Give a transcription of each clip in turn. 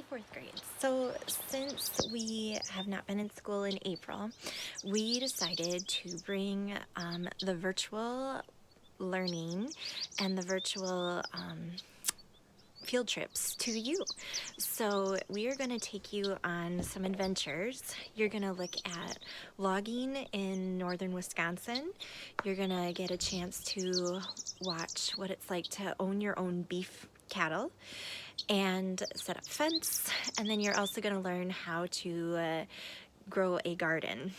Fourth grade. So since we have not been in school in April, we decided to bring the virtual learning and the virtual field trips to you. So we are going to take you on some adventures. You're going to look at logging in northern Wisconsin. You're going to get a chance to watch what it's like to own your own beef cattle and set up fence, and then you're also going to learn how to grow a garden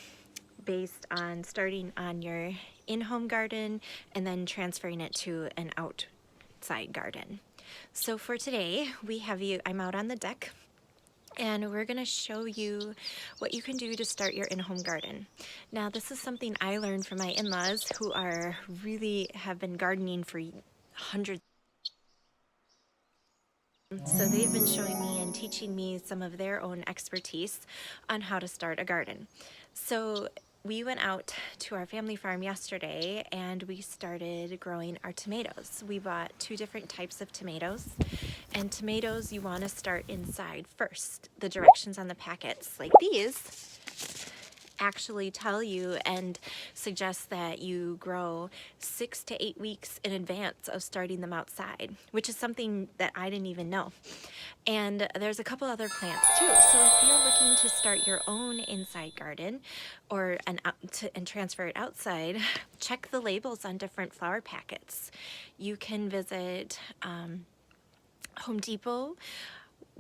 based on starting on your in-home garden and then transferring it to an outside garden. So for today, I'm out on the deck and we're going to show you what you can do to start your in-home garden. Now, this is something I learned from my in-laws who have been gardening for hundreds. So they've been showing me and teaching me some of their own expertise on how to start a garden. So we went out to our family farm yesterday and we started growing our tomatoes. We bought 2 different types of tomatoes, and tomatoes you want to start inside first. The directions on the packets, like these, actually tell you and suggest that you grow 6 to 8 weeks in advance of starting them outside, which is something that I didn't even know. And there's a couple other plants too. So if you're looking to start your own inside garden and transfer it outside, check the labels on different flower packets. You can visit Home Depot,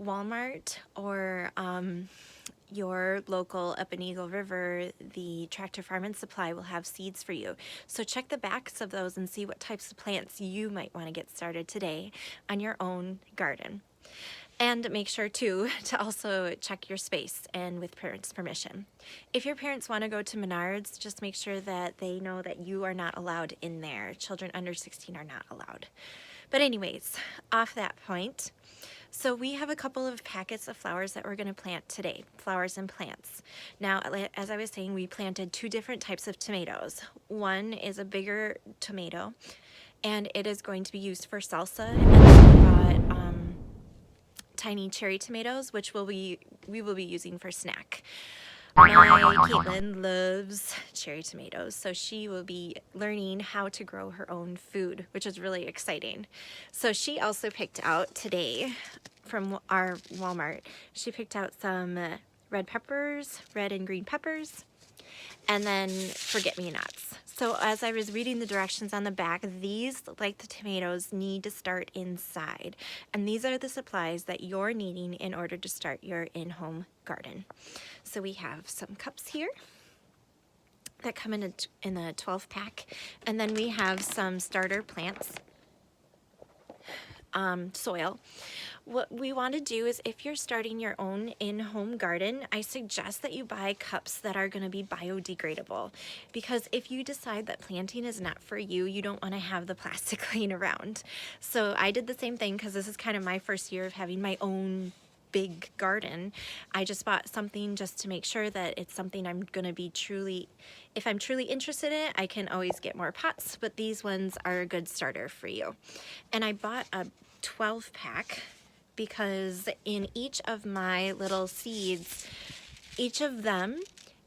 Walmart, or your local up in Eagle River, the Tractor Farm and Supply will have seeds for you. So check the backs of those and see what types of plants you might want to get started today on your own garden. And make sure too to also check your space and with parents' permission. If your parents want to go to Menards, just make sure that they know that you are not allowed in there. Children under 16 are not allowed. But anyways, off that point, so we have a couple of packets of flowers that we're going to plant today, flowers and plants. Now, as I was saying, we planted 2 different types of tomatoes. One is a bigger tomato, and it is going to be used for salsa. And then we bought tiny cherry tomatoes, which we will be using for snack. My Caitlin loves cherry tomatoes, so she will be learning how to grow her own food, which is really exciting. So she also picked out today from our Walmart, she picked out some red peppers, red and green peppers, and then forget-me-nots. So as I was reading the directions on the back, these, like the tomatoes, need to start inside. And these are the supplies that you're needing in order to start your in-home garden. So we have some cups here that come in a 12 pack. And then we have some starter plants, soil. What we want to do is, if you're starting your own in-home garden, I suggest that you buy cups that are going to be biodegradable, because if you decide that planting is not for you, you don't want to have the plastic laying around. So I did the same thing because this is kind of my first year of having my own big garden. I just bought something just to make sure that it's something I'm going to be if I'm truly interested in it, I can always get more pots, but these ones are a good starter for you. And I bought a 12 pack because in each of my little seeds, each of them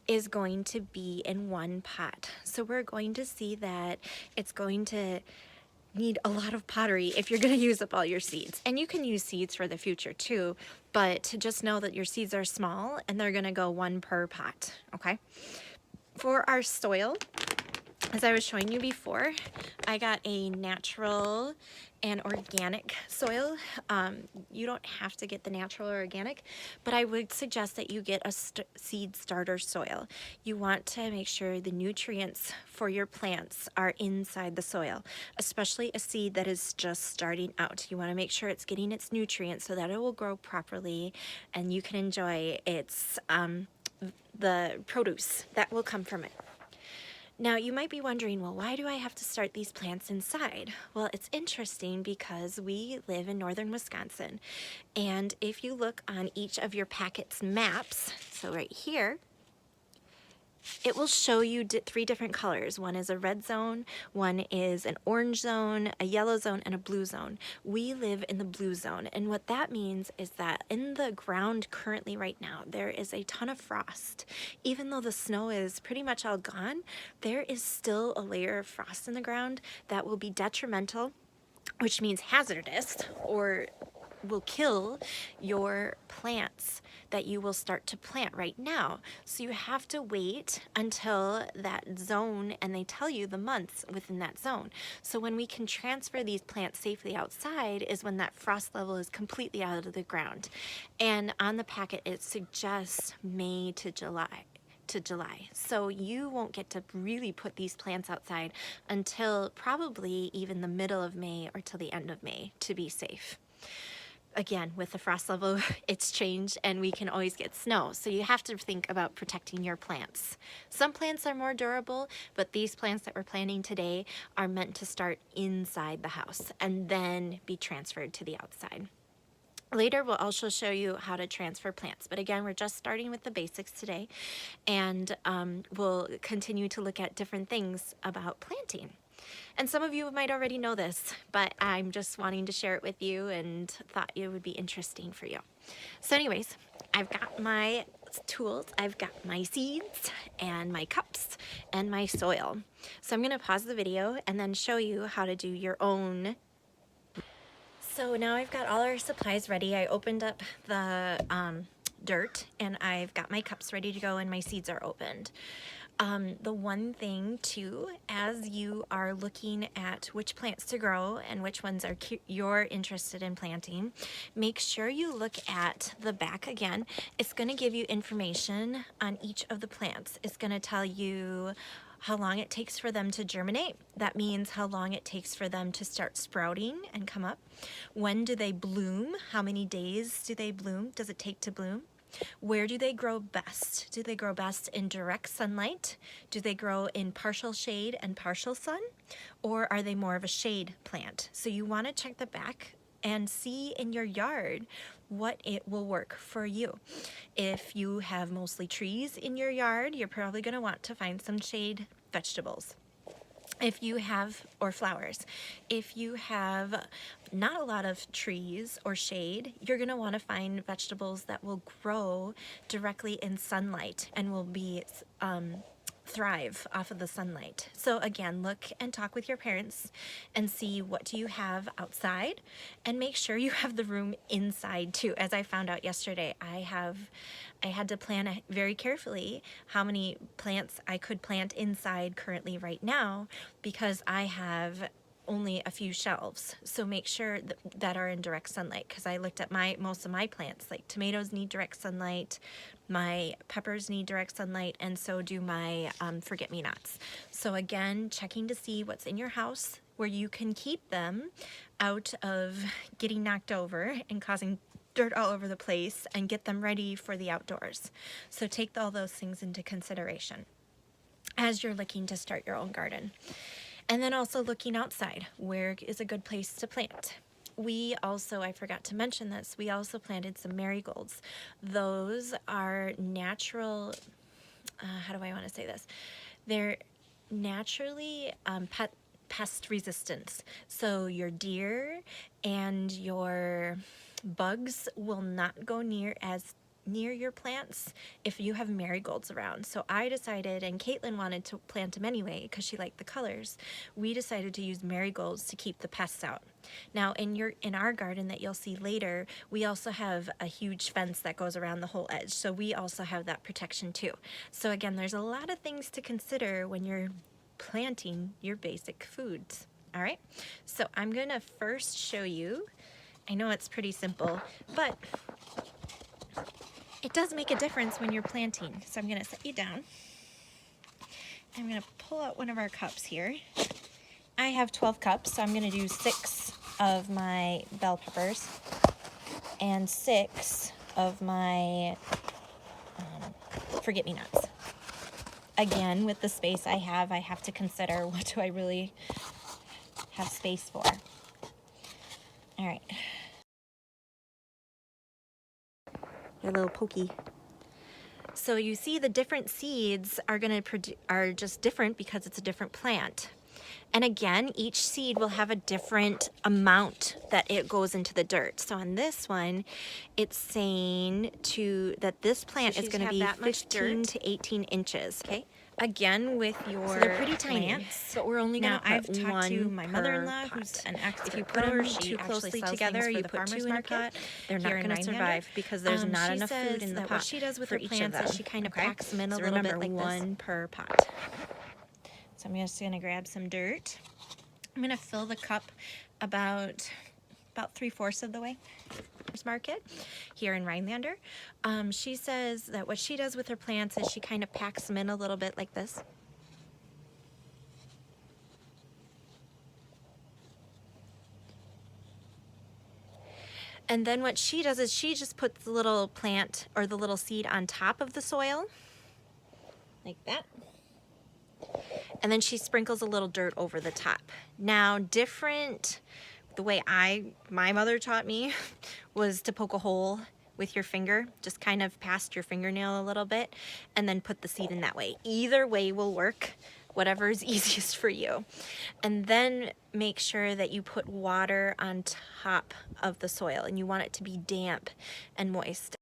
is going to be in one pot. So we're going to see that it's going to need a lot of pottery if you're going to use up all your seeds. And you can use seeds for the future too, but to just know that your seeds are small and they're going to go 1 per pot, okay? For our soil, as I was showing you before, I got a natural and organic soil. You don't have to get the natural or organic, but I would suggest that you get a seed starter soil. You want to make sure the nutrients for your plants are inside the soil, especially a seed that is just starting out. You want to make sure it's getting its nutrients so that it will grow properly and you can enjoy the produce that will come from it. Now, you might be wondering, well, why do I have to start these plants inside? Well, it's interesting because we live in northern Wisconsin, and if you look on each of your packet's maps, so right here, it will show you three different colors. One is a red zone, one is an orange zone, a yellow zone, and a blue zone. We live in the blue zone, and what that means is that in the ground currently right now, there is a ton of frost. Even though the snow is pretty much all gone, there is still a layer of frost in the ground that will be detrimental, which means hazardous, or will kill your plants that you will start to plant right now. So you have to wait until that zone, and they tell you the months within that zone. So when we can transfer these plants safely outside is when that frost level is completely out of the ground. And on the packet it suggests May to July. So you won't get to really put these plants outside until probably even the middle of May or till the end of May to be safe. Again, with the frost level, it's changed and we can always get snow. So you have to think about protecting your plants. Some plants are more durable, but these plants that we're planting today are meant to start inside the house and then be transferred to the outside. Later, we'll also show you how to transfer plants. But again, we're just starting with the basics today, and we'll continue to look at different things about planting. And some of you might already know this, but I'm just wanting to share it with you and thought it would be interesting for you. So anyways, I've got my tools, I've got my seeds and my cups and my soil. So I'm gonna pause the video and then show you how to do your own. So now I've got all our supplies ready. I opened up the dirt and I've got my cups ready to go and my seeds are opened. The one thing too, as you are looking at which plants to grow and which ones are you're interested in planting, make sure you look at the back again. It's going to give you information on each of the plants. It's going to tell you how long it takes for them to germinate. That means how long it takes for them to start sprouting and come up. When do they bloom? How many days do they bloom? Does it take to bloom? Where do they grow best? Do they grow best in direct sunlight? Do they grow in partial shade and partial sun? Or are they more of a shade plant? So you want to check the back and see in your yard what it will work for you. If you have mostly trees in your yard, you're probably going to want to find some shade vegetables. If you have, or flowers, if you have not a lot of trees or shade, you're going to want to find vegetables that will grow directly in sunlight and will be thrive off of the sunlight. So again, look and talk with your parents and see what do you have outside, and make sure you have the room inside too. As I found out yesterday, I had to plan very carefully how many plants I could plant inside currently right now, because I have only a few shelves. So make sure that are in direct sunlight, because I looked at most of my plants, like tomatoes need direct sunlight, my peppers need direct sunlight, and so do my forget-me-nots. So again, checking to see what's in your house where you can keep them out of getting knocked over and causing dirt all over the place, and get them ready for the outdoors. So take all those things into consideration as you're looking to start your own garden. And then also looking outside, where is a good place to plant? We also, I forgot to mention this, we also planted some marigolds. Those are natural, how do I want to say this? They're naturally pest resistance. So your deer and your bugs will not go near your plants if you have marigolds around. So I decided, and Caitlin wanted to plant them anyway because she liked the colors, we decided to use marigolds to keep the pests out. Now in our garden that you'll see later, we also have a huge fence that goes around the whole edge, so we also have that protection too. So again, there's a lot of things to consider when you're planting your basic foods. All right, so I'm gonna first show you. I know it's pretty simple, but it does make a difference when you're planting. So I'm gonna set you down. I'm gonna pull out one of our cups here. I have 12 cups, so I'm gonna do 6 of my bell peppers and 6 of my forget-me-nots. Again, with the space I have to consider what do I really have space for. All right. They're a little pokey. So you see the different seeds are are just different because it's a different plant. And again, each seed will have a different amount that it goes into the dirt. So on this one, it's saying that this plant is going to be 15 to 18 inches. Okay. Again, with your they're pretty tiny, plants, but we're only going to put I've talked one to my mother-in-law, pot. who's an expert. If you put them too closely together, you put two in a pot, they're not going to survive because there's not enough food in the pot. What she does with her plants is she kind of packs them in a little bit like one per pot. So I'm just going to grab some dirt. I'm going to fill the cup about 3/4 of the way. Market here in Rhinelander. She says that what she does with her plants is she kind of packs them in a little bit like this. And then what she does is she just puts the little plant or the little seed on top of the soil like that. And then she sprinkles a little dirt over the top. Now, the way my mother taught me was to poke a hole with your finger, just kind of past your fingernail a little bit, and then put the seed in that way. Either way will work, whatever is easiest for you. And then make sure that you put water on top of the soil, and you want it to be damp and moist.